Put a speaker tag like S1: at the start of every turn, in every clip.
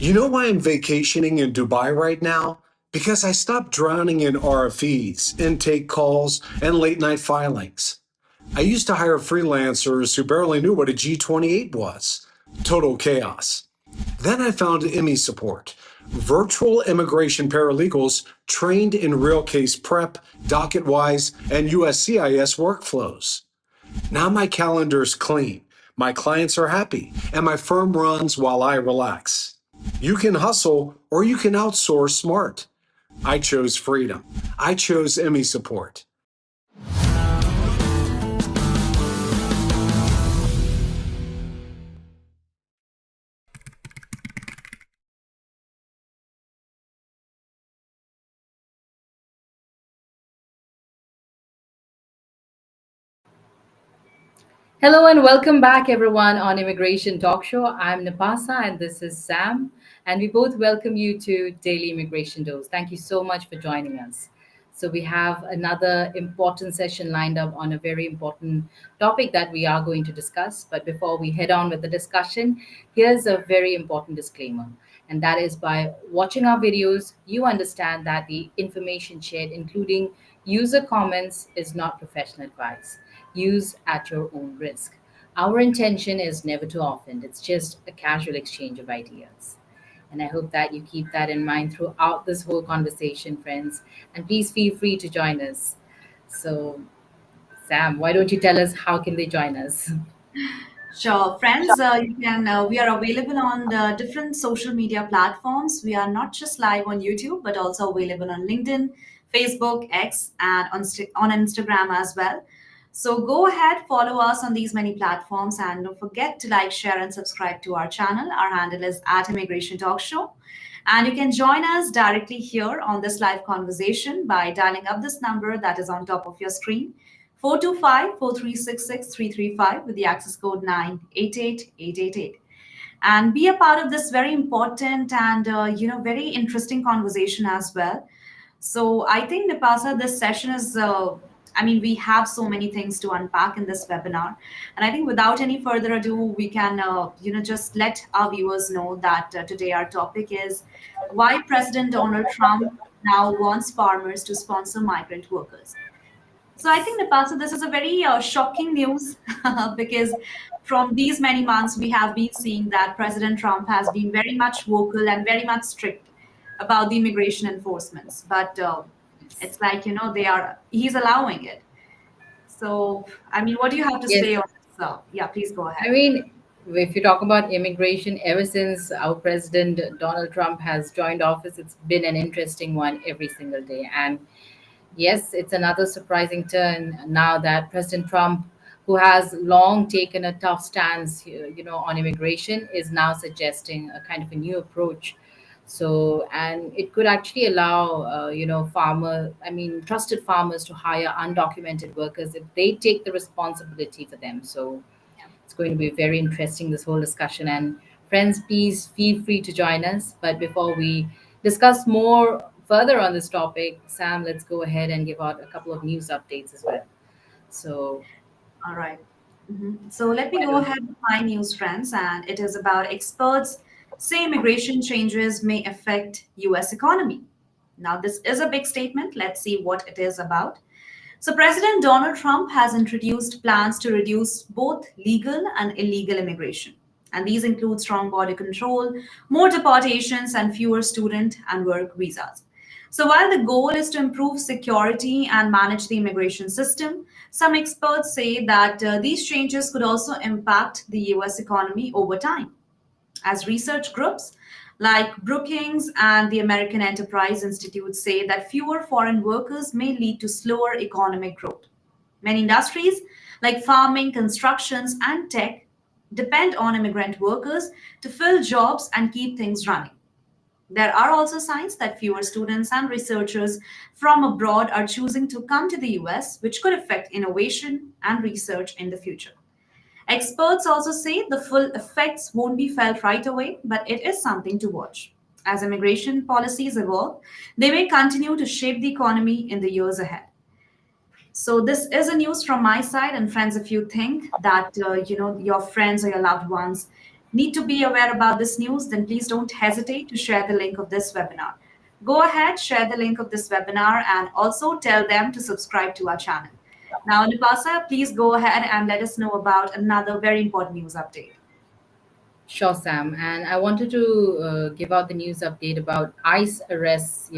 S1: You know why I'm vacationing in Dubai right now? Because I stopped drowning in RFEs, intake calls, and late night filings. I used to hire freelancers who barely knew what a G28 was. Total chaos. Then I found IMI support, virtual immigration paralegals trained in real case prep, docket-wise, and USCIS workflows. Now my calendar's clean, my clients are happy, and my firm runs while I relax. You can hustle or you can outsource smart. I chose freedom. I chose Emmy support.
S2: Hello and welcome back, everyone, on Immigration Talk Show. I'm Napasa and this is Sam, and we both welcome you to Daily Immigration Dose. Thank you so much for joining us. So, we have another important session lined up on a very important topic that we are going to discuss. But before we head on with the discussion, here's a very important disclaimer, and that is by watching our videos, you understand that the information shared, including user comments, is not professional advice. Use at your own risk. Our intention is never to offend, it's just a casual exchange of ideas. And I hope that you keep that in mind throughout this whole conversation, friends. And please feel free to join us. So, Sam, why don't you tell us how can they join us?
S3: Sure, friends. You can. We are available on the different social media platforms. We are not just live on YouTube, but also available on LinkedIn, Facebook, X, and on Instagram as well. So go ahead, follow us on these many platforms, and don't forget to like, share, and subscribe to our channel. Our handle is at Immigration Talk Show, and you can join us directly here on this live conversation by dialing up this number that is on top of your screen. 425-436-6335 with the access code 988888, and be a part of this very important and very interesting conversation as well. So I think, Napasa, this session is we have so many things to unpack in this webinar, and I think without any further ado, we can just let our viewers know that today our topic is why President Donald Trump now wants farmers to sponsor migrant workers. So I think, Nepal, this is a very shocking news because from these many months we have been seeing that President Trump has been very much vocal and very much strict about the immigration enforcements. But it's like, he's allowing it. So, I mean, what do you have to
S2: Yes,
S3: say on this? Yeah, please go
S2: I
S3: ahead.
S2: mean, if you talk about immigration, ever since our president Donald Trump has joined office, it's been an interesting one every single day. And yes, it's another surprising turn now that President Trump, who has long taken a tough stance, on immigration, is now suggesting a kind of a new approach. So, and it could actually allow, trusted farmers to hire undocumented workers if they take the responsibility for them. So, it's going to be very interesting, this whole discussion. And friends, please feel free to join us. But before we discuss more further on this topic, Sam, let's go ahead and give out a couple of news updates as well. So,
S3: All right. So let me
S2: why
S3: go
S2: don't
S3: ahead with my news trends, and it is about experts say immigration changes may affect U.S. economy. Now, this is a big statement. Let's see what it is about. So, President Donald Trump has introduced plans to reduce both legal and illegal immigration. And these include strong border control, more deportations, and fewer student and work visas. So, while the goal is to improve security and manage the immigration system, some experts say that these changes could also impact the US economy over time, as research groups like Brookings and the American Enterprise Institute say that fewer foreign workers may lead to slower economic growth. Many industries like farming, constructions, and tech depend on immigrant workers to fill jobs and keep things running. There are also signs that fewer students and researchers from abroad are choosing to come to the US, which could affect innovation and research in the future. Experts also say the full effects won't be felt right away, but it is something to watch. As immigration policies evolve, they may continue to shape the economy in the years ahead. So this is a news from my side, and friends, if you think that your friends or your loved ones need to be aware about this news, then please don't hesitate to share the link of this webinar. Go ahead, share the link of this webinar, and also tell them to subscribe to our channel. Now, Nipasa, please go ahead and let us know about another very important news update.
S2: Sure, Sam. And I wanted to give out the news update about ICE arrests,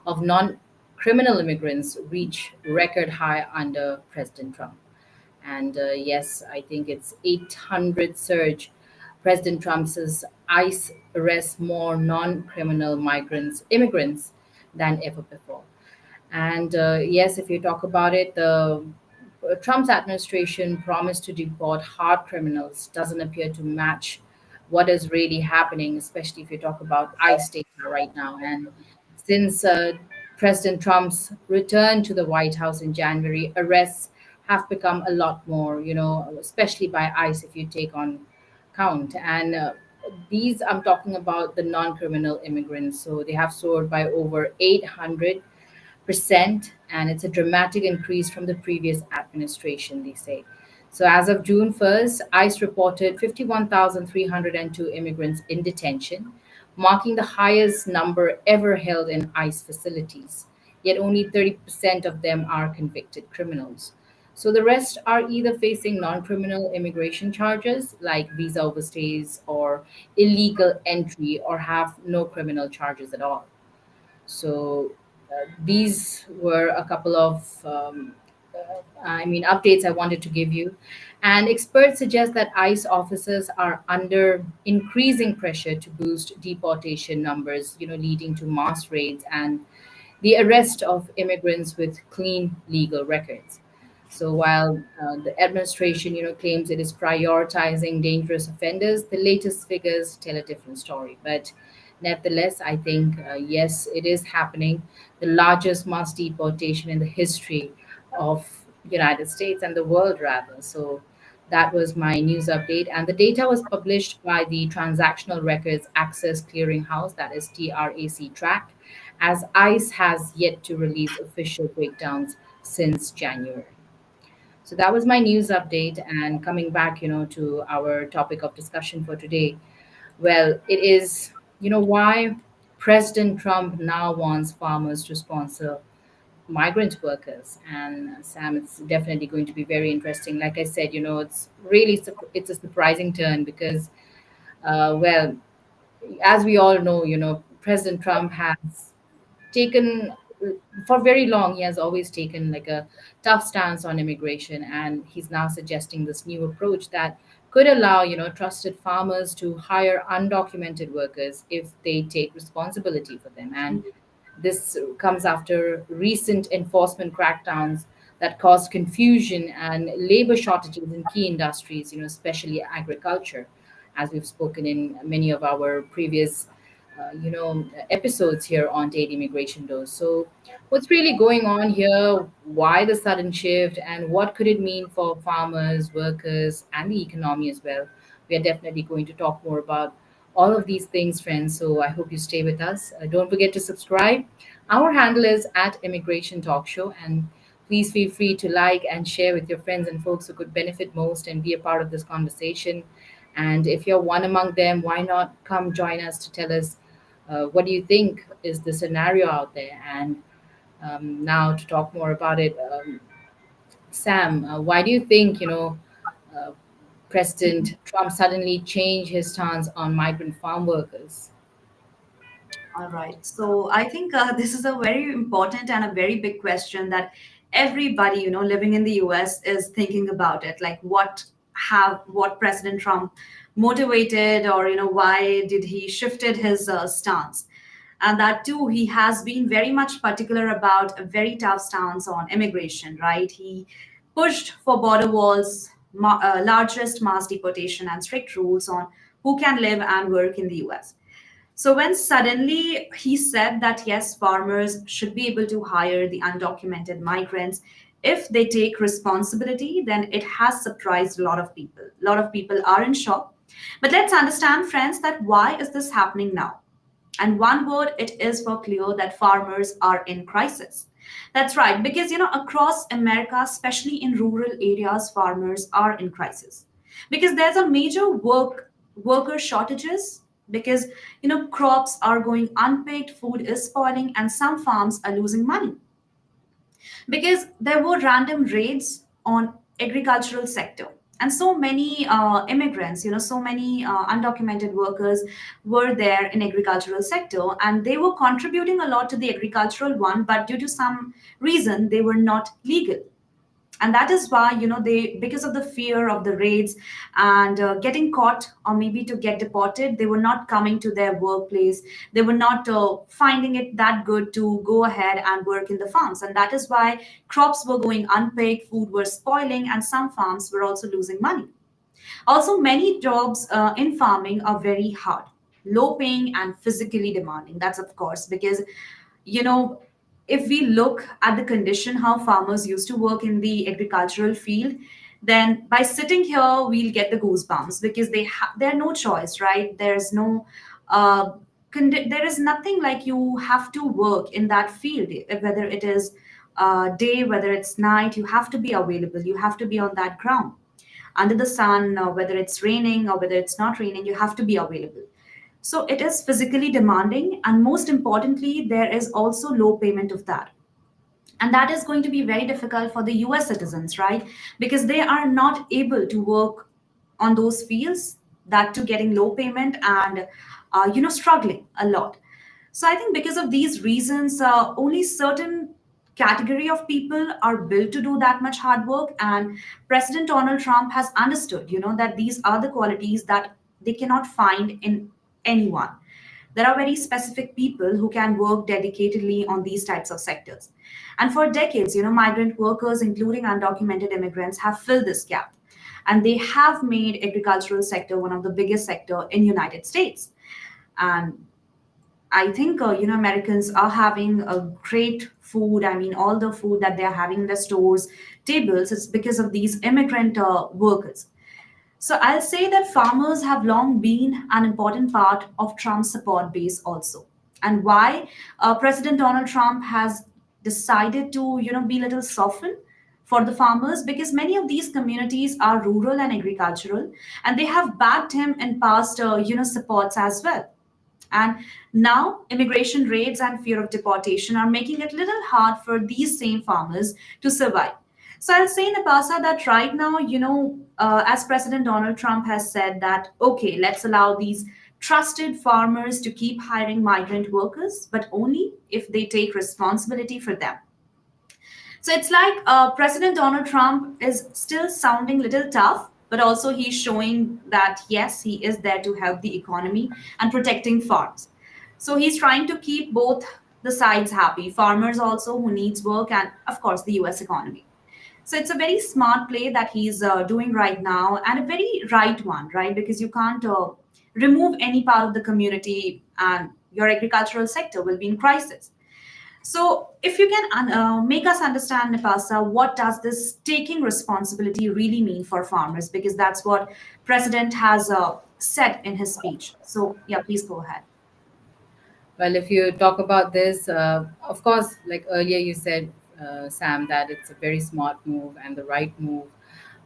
S2: of non-criminal immigrants reach record high under President Trump. And yes, I think it's 800 surge. President Trump says ICE arrests more non-criminal immigrants than ever before. And yes, if you talk about it, the Trump's administration promised to deport hard criminals doesn't appear to match what is really happening, especially if you talk about ICE data right now. And since President Trump's return to the White House in January, arrests have become a lot more, especially by ICE if you take on count. And these, I'm talking about the non criminal immigrants. So they have soared by over 800%, and it's a dramatic increase from the previous administration, they say. So as of June 1st, ICE reported 51,302 immigrants in detention, marking the highest number ever held in ICE facilities. Yet only 30% of them are convicted criminals. So the rest are either facing non criminal immigration charges like visa overstays or illegal entry, or have no criminal charges at all. So these were a couple of, updates I wanted to give you. And experts suggest that ICE officers are under increasing pressure to boost deportation numbers, leading to mass raids and the arrest of immigrants with clean legal records. So while the administration, claims it is prioritizing dangerous offenders, the latest figures tell a different story. But nevertheless, I think yes, it is happening. The largest mass deportation in the history of United States and the world, rather. So that was my news update, and the data was published by the Transactional Records Access Clearinghouse, that is TRAC track, as ICE has yet to release official breakdowns since January. So that was my news update. And coming back, to our topic of discussion for today, well, it is, why President Trump now wants farmers to sponsor migrant workers. And Sam, it's definitely going to be very interesting. Like I said, it's a surprising turn because, well, as we all know, President Trump has taken, for very long, he has always taken like a tough stance on immigration, and he's now suggesting this new approach that could allow, trusted farmers to hire undocumented workers if they take responsibility for them. And this comes after recent enforcement crackdowns that caused confusion and labor shortages in key industries, especially agriculture, as we've spoken in many of our previous, episodes here on Daily Immigration Dose. So, what's really going on here? Why the sudden shift, and what could it mean for farmers, workers, and the economy as well? We are definitely going to talk more about all of these things, friends. So I hope you stay with us. Don't forget to subscribe. Our handle is at Immigration Talk Show, and please feel free to like and share with your friends and folks who could benefit most and be a part of this conversation. And if you're one among them, why not come join us to tell us what do you think is the scenario out there? And now to talk more about it, Sam, why do you think uh, President Trump suddenly changed his stance on migrant farm workers?
S3: All right. So I think this is a very important and a very big question that everybody, living in the US is thinking about it. Like what President Trump motivated, or, why did he shifted his stance? And that too, he has been very much particular about a very tough stance on immigration, right? He pushed for border walls, largest mass deportation, and strict rules on who can live and work in the US. So when suddenly he said that yes, farmers should be able to hire the undocumented migrants if they take responsibility, then it has surprised a lot of people. A lot of people are in shock. But let's understand, friends, that why is this happening now? And one word, it is for clear that farmers are in crisis. That's right, because across America, especially in rural areas, farmers are in crisis because there's a major work worker shortages because crops are going unpicked, food is spoiling, and some farms are losing money because there were random raids on agricultural sector, and so many immigrants, so many undocumented workers were there in agricultural sector, and they were contributing a lot to the agricultural one, but due to some reason they were not legal. And that is why they, because of the fear of the raids and getting caught or maybe to get deported, they were not coming to their workplace. They were not finding it that good to go ahead and work in the farms, and that is why crops were going unpicked, food were spoiling, and some farms were also losing money. Also, many jobs in farming are very hard, low paying, and physically demanding. That's of course because you know if we look at the condition how farmers used to work in the agricultural field, then by sitting here we'll get the goosebumps because there are no choice, right? There's no uh, there is nothing like you have to work in that field, whether it is day, whether it's night, you have to be available, you have to be on that ground under the sun, whether it's raining or whether it's not raining, you have to be available. So it is physically demanding, and most importantly, there is also low payment of that. And that is going to be very difficult for the US citizens, right? Because they are not able to work on those fields, that to getting low payment and struggling a lot. So I think because of these reasons, only certain category of people are built to do that much hard work, and President Donald Trump has understood, that these are the qualities that they cannot find in anyone. There are very specific people who can work dedicatedly on these types of sectors. And for decades, migrant workers, including undocumented immigrants, have filled this gap. And they have made agricultural sector one of the biggest sector in United States. And I think Americans are having a great food. I mean, all the food that they're having in the stores tables is because of these immigrant workers. So I'll say that farmers have long been an important part of Trump's support base also. And why President Donald Trump has decided to, be a little softened for the farmers, because many of these communities are rural and agricultural, and they have backed him in past, supports as well. And now immigration raids and fear of deportation are making it little hard for these same farmers to survive. So I'll say, Napasa, that right now, as President Donald Trump has said that, okay, let's allow these trusted farmers to keep hiring migrant workers, but only if they take responsibility for them. So it's like President Donald Trump is still sounding little tough, but also he's showing that yes, he is there to help the economy and protecting farms. So he's trying to keep both the sides happy, farmers also who needs work, and of course the US economy. So it's a very smart play that he's doing right now, and a very right one, right? Because you can't remove any part of the community, and your agricultural sector will be in crisis. So, if you can make us understand, Napasa, what does this taking responsibility really mean for farmers? Because that's what President has said in his speech. So, yeah, please go ahead.
S2: Well, if you talk about this, of course, like earlier you said, Sam, that it's a very smart move and the right move.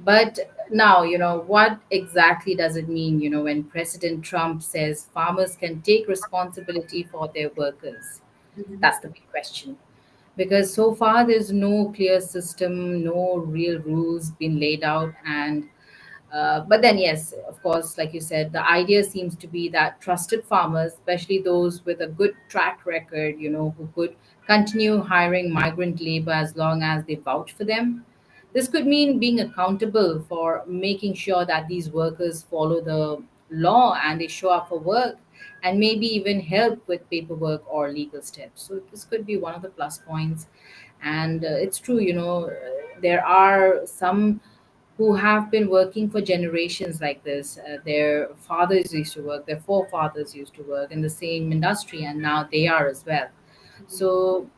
S2: But now, what exactly does it mean, when President Trump says farmers can take responsibility for their workers?
S3: Mhm.
S2: That's the big question. Because so far, there's no clear system, no real rules been laid out, and but then, yes, of course, like you said, the idea seems to be that trusted farmers, especially those with a good track record, who could continue hiring migrant labor as long as they vouch for them. This could mean being accountable for making sure that these workers follow the law and they show up for work, and maybe even help with paperwork or legal steps. So, this could be one of the plus points. And it's true, there are some who have been working for generations like this. Their fathers used to work, their forefathers used to work in the same industry, and now they are as well. So,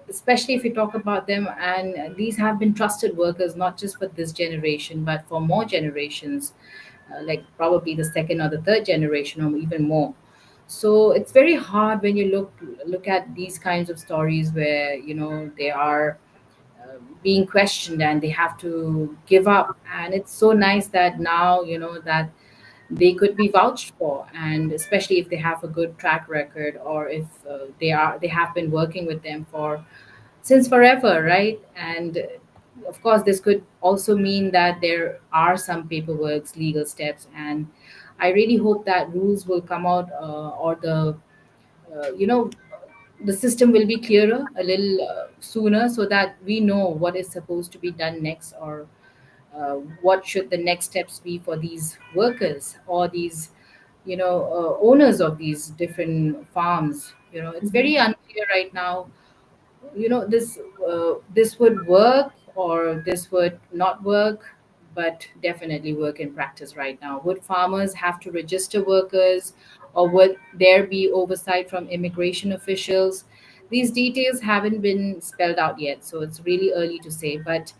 S2: especially if you talk about them, and these have been trusted workers not just for this generation, but for more generations, like probably the second or the third generation, or even more. So it's very hard when you look at these kinds of stories where they are being questioned and they have to give up. And it's so nice that now that they could be vouched for, and especially if they have a good track record, or if they have been working with them for since forever, right? And of course, this could also mean that there are some paperwork, legal steps, and I really hope that rules will come out, or the you know the system will be clearer a little sooner, so that we know what is supposed to be done next, or what should the next steps be for these workers, or these owners of these different farms. It's very unclear right now. This would work or this would not work, but definitely work in practice right now. Would farmers have to register workers, or would there be oversight from immigration officials? These details haven't been spelled out yet, so it's really early to say. But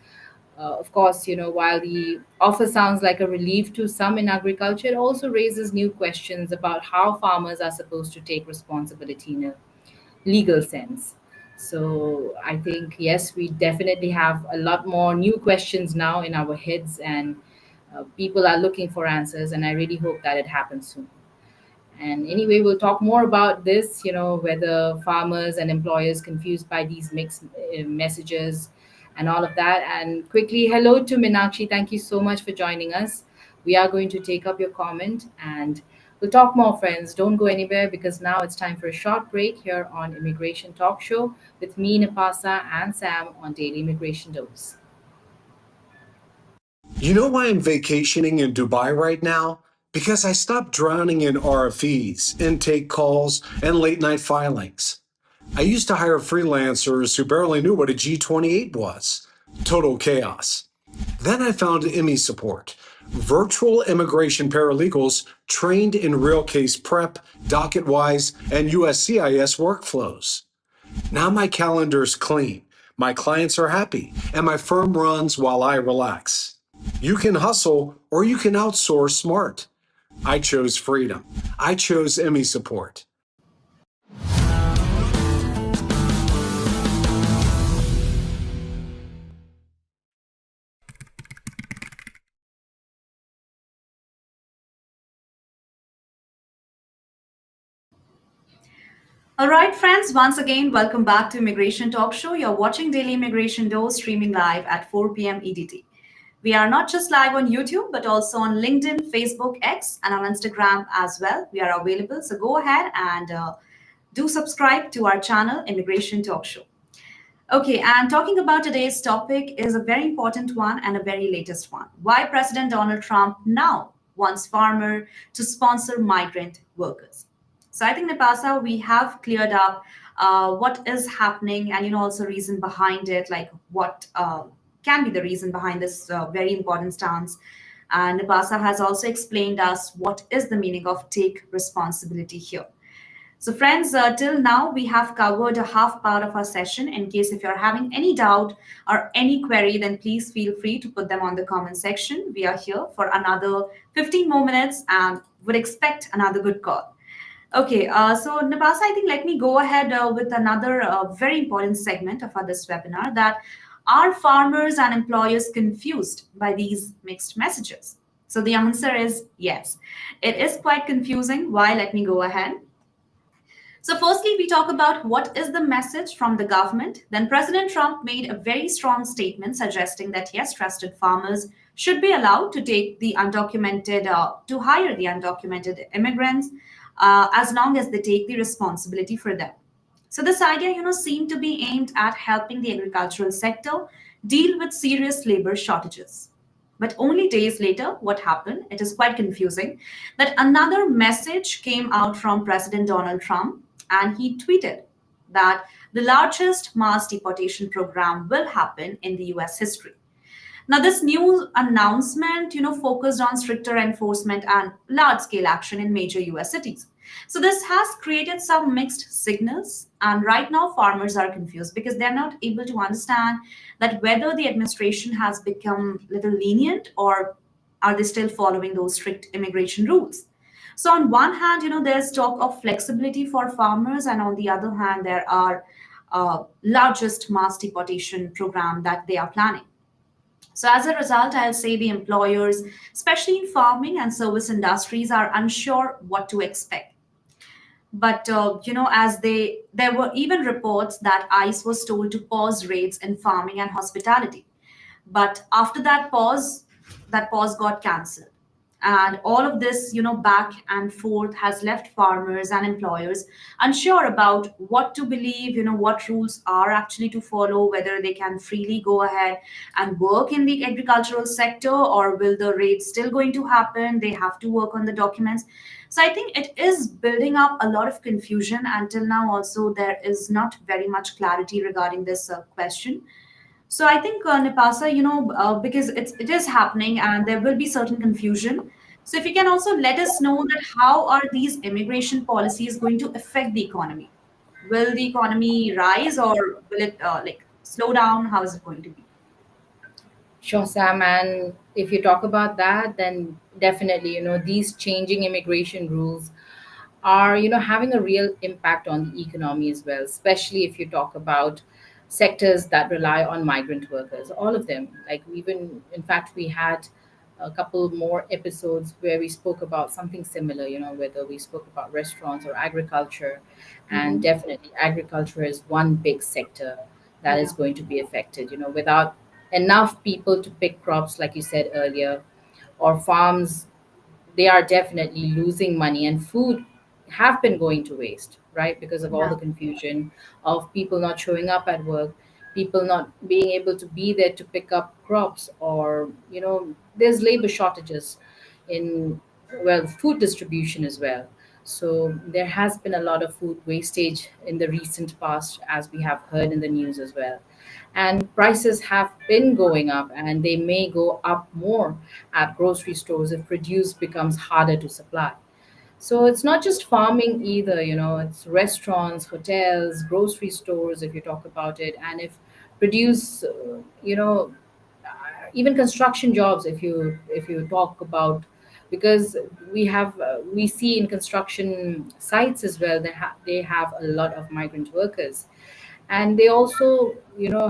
S2: of course, while the offer sounds like a relief to some in agriculture, it also raises new questions about how farmers are supposed to take responsibility in a legal sense. So I think, yes, we definitely have a lot more new questions now in our heads, and people are looking for answers, and I really hope that it happens soon. And anyway, we'll talk more about this, whether farmers and employers confused by these mixed messages and all of that. And quickly, hello to Minakshi. Thank you so much for joining us. We are going to take up your comment and we'll talk more, friends. Don't go anywhere, because now it's time for a short break here on Immigration Talk Show with me, Napasa, and Sam on Daily Immigration Dose.
S1: You know why I'm vacationing in Dubai right now? Because I stopped drowning in RFEs, intake calls, and late night filings. I used to hire freelancers who barely knew what a G28 was. Total chaos. Then I found IMI support, virtual immigration paralegals trained in real case prep, docket-wise, and USCIS workflows. Now my calendar's clean, my clients are happy, and my firm runs while I relax. You can hustle or you can outsource smart. I chose freedom. I chose IMI support.
S3: All right, friends, once again, welcome back to Immigration Talk Show. You're watching Daily Immigration Dose streaming live at 4 p.m. EDT. We are not just live on YouTube, but also on LinkedIn, Facebook, X, and on Instagram as well. We are available. So go ahead and do subscribe to our channel, Immigration Talk Show. Okay, and talking about today's topic is a very important one and a very latest one. Why President Donald Trump now wants farmer to sponsor migrant workers. So I think, Napasa, we have cleared up what is happening, and also reason behind it, like what can be the reason behind this very important stance. And Napasa has also explained us what is the meaning of take responsibility here. So, friends, till now we have covered a half part of our session. In case if you're having any doubt or any query, then please feel free to put them on the comment section. We are here for another 15 more minutes and would expect another good call. Okay, so Nabasa, I think let me go ahead with another very important segment of our this webinar, that are farmers and employers confused by these mixed messages? So the answer is yes. It is quite confusing. Why? Let me go ahead. So, firstly, we talk about what is the message from the government. Then, President Trump made a very strong statement suggesting that yes, trusted farmers should be allowed to take the undocumented, to hire the undocumented immigrants, as long as they take the responsibility for them. So, this idea, seemed to be aimed at helping the agricultural sector deal with serious labor shortages. But only days later, what happened? It is quite confusing that another message came out from President Donald Trump, and he tweeted that the largest mass deportation program will happen in the US history. Now, this new announcement, focused on stricter enforcement and large-scale action in major US cities. So this has created some mixed signals, and right now farmers are confused because they're not able to understand that whether the administration has become a little lenient, or are they still following those strict immigration rules. So on one hand, there's talk of flexibility for farmers, and on the other hand, there are largest mass deportation program that they are planning. So, as a result, I'll say the employers, especially in farming and service industries, are unsure what to expect. But as there were even reports that ICE was told to pause raids in farming and hospitality. But after that pause got cancelled. And all of this, back and forth has left farmers and employers unsure about what to believe, what rules are actually to follow, whether they can freely go ahead and work in the agricultural sector, or will the raid still going to happen? They have to work on the documents. So I think it is building up a lot of confusion. Until now, also, there is not very much clarity regarding this question. So I think Nipasa, because it is happening and there will be certain confusion. So if you can also let us know that how are these immigration policies going to affect the economy? Will the economy rise or will it like slow down? How is it going to be?
S2: Sure, Sam. And if you talk about that, then definitely, these changing immigration rules are, having a real impact on the economy as well, especially if you talk about sectors that rely on migrant workers, all of them. Like, even, in fact, we had a couple more episodes where we spoke about something similar, whether we spoke about restaurants or agriculture. And
S3: Hmm.
S2: definitely, agriculture is one big sector that is
S3: Yeah.
S2: going to be affected, without enough people to pick crops, like you said earlier, or farms, they are definitely losing money, and food have been going to waste, right? Because of all
S3: Yeah.
S2: the confusion of people not showing up at work, people not being able to be there to pick up crops, or there's labor shortages in, well, food distribution as well. So there has been a lot of food wastage in the recent past, as we have heard in the news as well. And prices have been going up, and they may go up more at grocery stores if produce becomes harder to supply. So it's not just farming either, it's restaurants, hotels, grocery stores, if you talk about it. And if produce, even construction jobs, if you talk about, because we see in construction sites as well, they have a lot of migrant workers, and they also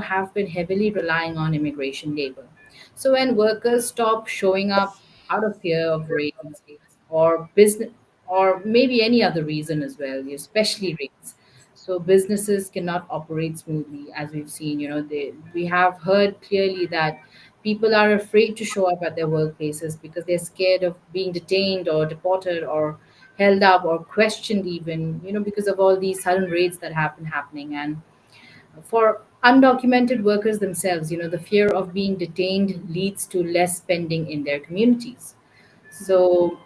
S2: have been heavily relying on immigration labor. So when workers stop showing up out of fear of raids or business, or maybe any other reason as well, especially raids, so businesses cannot operate smoothly. As we've seen, we have heard clearly that people are afraid to show up at their workplaces because they're scared of being detained or deported or held up or questioned, even because of all these sudden raids that have been happening. And for undocumented workers themselves, the fear of being detained leads to less spending in their communities. So,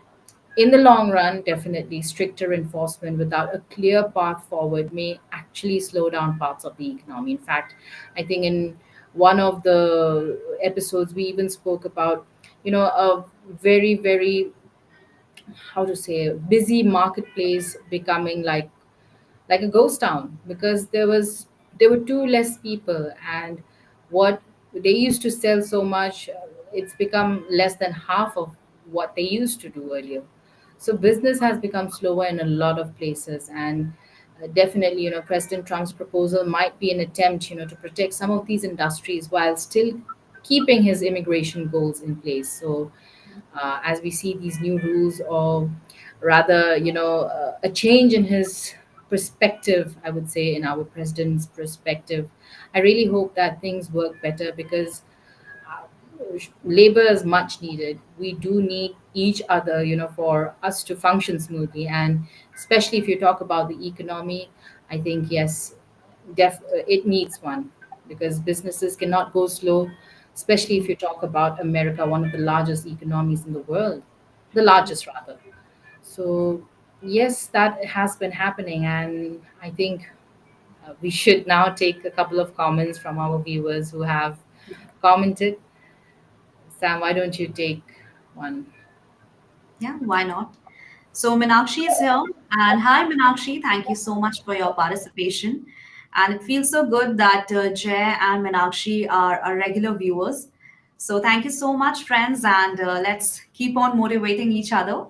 S2: in the long run, definitely stricter enforcement without a clear path forward may actually slow down parts of the economy. In fact, I think in one of the episodes, we even spoke about, a very, very, how to say, busy marketplace becoming like a ghost town, because there were two less people, and what they used to sell so much, it's become less than half of what they used to do earlier. So business has become slower in a lot of places. And definitely, President Trump's proposal might be an attempt, to protect some of these industries while still keeping his immigration goals in place. So as we see these new rules, or rather, a change in his perspective, I would say, in our president's perspective, I really hope that things work better, because uh, labor is much needed. We do need each other, for us to function smoothly. And especially if you talk about the economy, I think, yes, it needs one, because businesses cannot go slow, especially if you talk about America, one of the largest economies in the world, the largest rather. So, yes, that has been happening. And I think we should now take a couple of comments from our viewers who have commented. Sam, why don't you take one?
S3: Yeah, why not? So Minakshi is here. And hi, Minakshi. Thank you so much for your participation. And it feels so good that Jay and Minakshi are our regular viewers. So thank you so much, friends. And let's keep on motivating each other.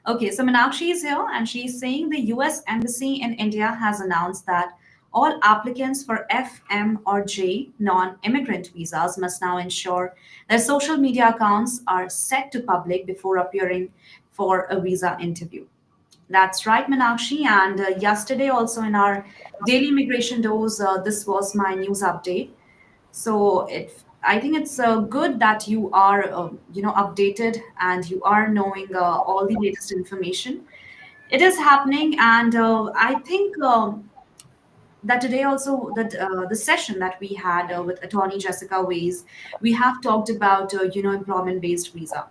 S3: Okay, so Minakshi is here and she's saying the US Embassy in India has announced that all applicants for F, M, or J non immigrant visas must now ensure their social media accounts are set to public before appearing for a visa interview. That's right, Meenakshi. And yesterday, also in our daily immigration dose, this was my news update. So I think it's good that you are, updated and you are knowing all the latest information. It is happening, and I think that today also that the session that we had with Attorney Jessica Ways, we have talked about employment based visa.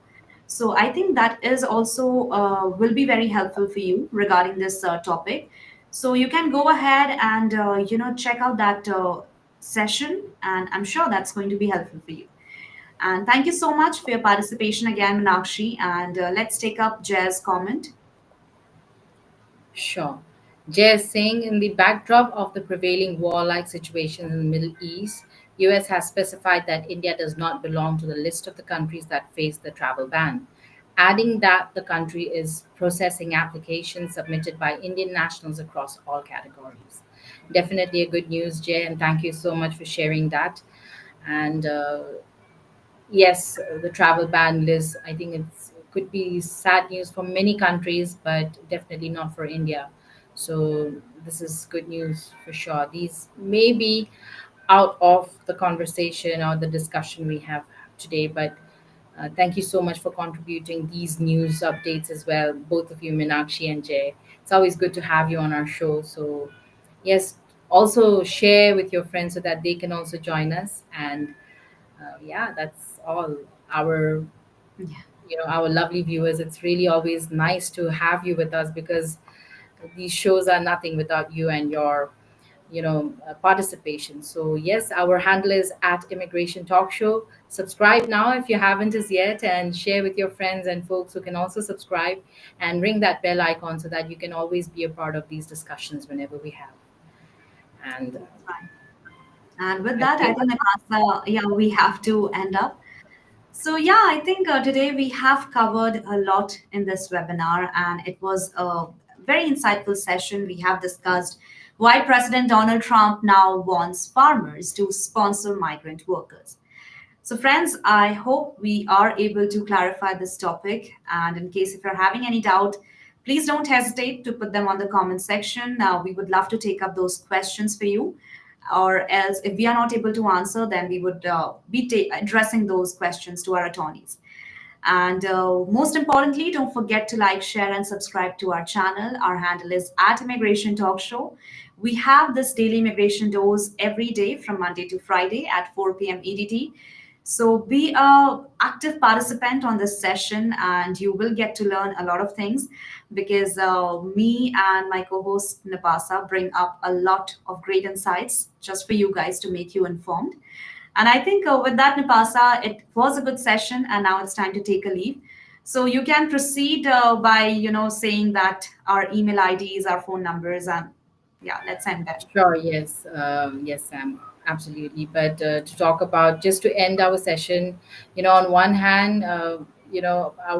S3: So I think that is also will be very helpful for you regarding this topic. So you can go ahead and check out that session, and I'm sure that's going to be helpful for you. And thank you so much for your participation again, Meenakshi. And let's take up Jay's comment.
S2: Sure. Jay is saying in the backdrop of the prevailing war-like situation in the Middle East, US has specified that India does not belong to the list of the countries that face the travel ban, adding that the country is processing applications submitted by Indian nationals across all categories. Definitely a good news, Jay, and thank you so much for sharing that. And yes, the travel ban list, I think it's could be sad news for many countries, but definitely not for India. So this is good news for sure. These may be out of the conversation or the discussion we have today, but thank you so much for contributing these news updates as well, both of you, Minakshi and Jay. It's always good to have you on our show. So yes, also share with your friends so that they can also join us. And yeah, that's all. Our
S3: Yeah.
S2: our lovely viewers, it's really always nice to have you with us because these shows are nothing without you and your participation. So yes, our handle is at Immigration Talk Show. Subscribe now if you haven't as yet, and share with your friends and folks who can also subscribe, and ring that bell icon so that you can always be a part of these discussions whenever we have. And
S3: That's fine. And with
S2: I
S3: that, I
S2: think
S3: think Nakasa, yeah, we have to end up. So, yeah, I think today we have covered a lot in this webinar, and it was a very insightful session. We have discussed why President Donald Trump now wants farmers to sponsor migrant workers. So, friends, I hope we are able to clarify this topic. And in case if you're having any doubt, please don't hesitate to put them on the comment section. Now, we would love to take up those questions for you. Or else, if we are not able to answer, then we would be addressing those questions to our attorneys. And most importantly, don't forget to like, share, and subscribe to our channel. Our handle is at Immigration Talk Show. We have this daily immigration dose every day from Monday to Friday at 4 p.m. EDT. So be a active participant on this session, and you will get to learn a lot of things because me and my co-host Napasa bring up a lot of great insights just for you guys to make you informed. And I think with that, Nipasa, it was a good session, and now it's time to take a leave. So you can proceed by, saying that our email IDs, our phone numbers, and yeah, let's end there.
S2: sure, yes, yes, Sam, absolutely. But to talk about, just to end our session, on one hand, our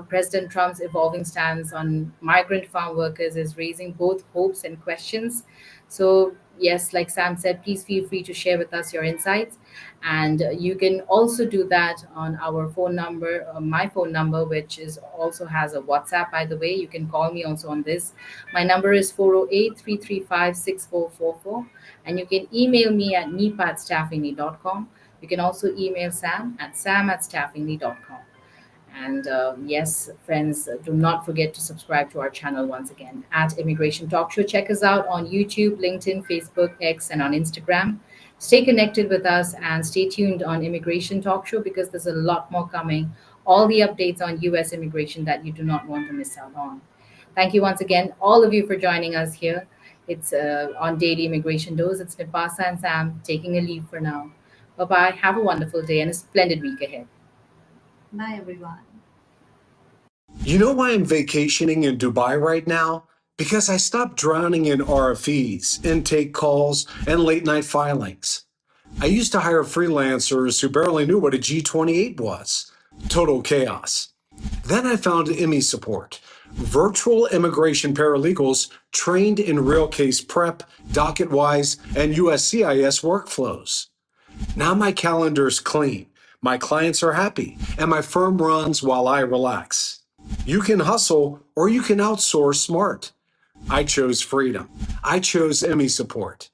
S2: President Trump's evolving stance on migrant farm workers is raising both hopes and questions. So, yes, like Sam said, please feel free to share with us your insights. And you can also do that on our phone number, my phone number, which is also has a WhatsApp, by the way. You can call me also on this. My number is 408-335-6444. And you can email me at nipa@staffingly.com. You can also email Sam at sam@staffingly.com. And yes, friends, do not forget to subscribe to our channel once again at Immigration Talk Show. Check us out on YouTube, LinkedIn, Facebook, X, and on Instagram. Stay connected with us and stay tuned on Immigration Talk Show because there's a lot more coming. All the updates on US immigration that you do not want to miss out on. Thank you once again, all of you, for joining us here. It's on Daily Immigration Dose. It's Nipasa and Sam taking a leave for now. Bye bye. Have a wonderful day and a splendid week ahead.
S3: Bye, everyone.
S1: You know why I'm vacationing in Dubai right now? Because I stopped drowning in RFEs, intake calls, and late night filings. I used to hire freelancers who barely knew what a G28 was. Total chaos. Then I found IMI support, virtual immigration paralegals trained in real case prep, DocketWise, and USCIS workflows. Now my calendar's clean, my clients are happy, and my firm runs while I relax. You can hustle or you can outsource smart. I chose freedom. I chose Emmy support.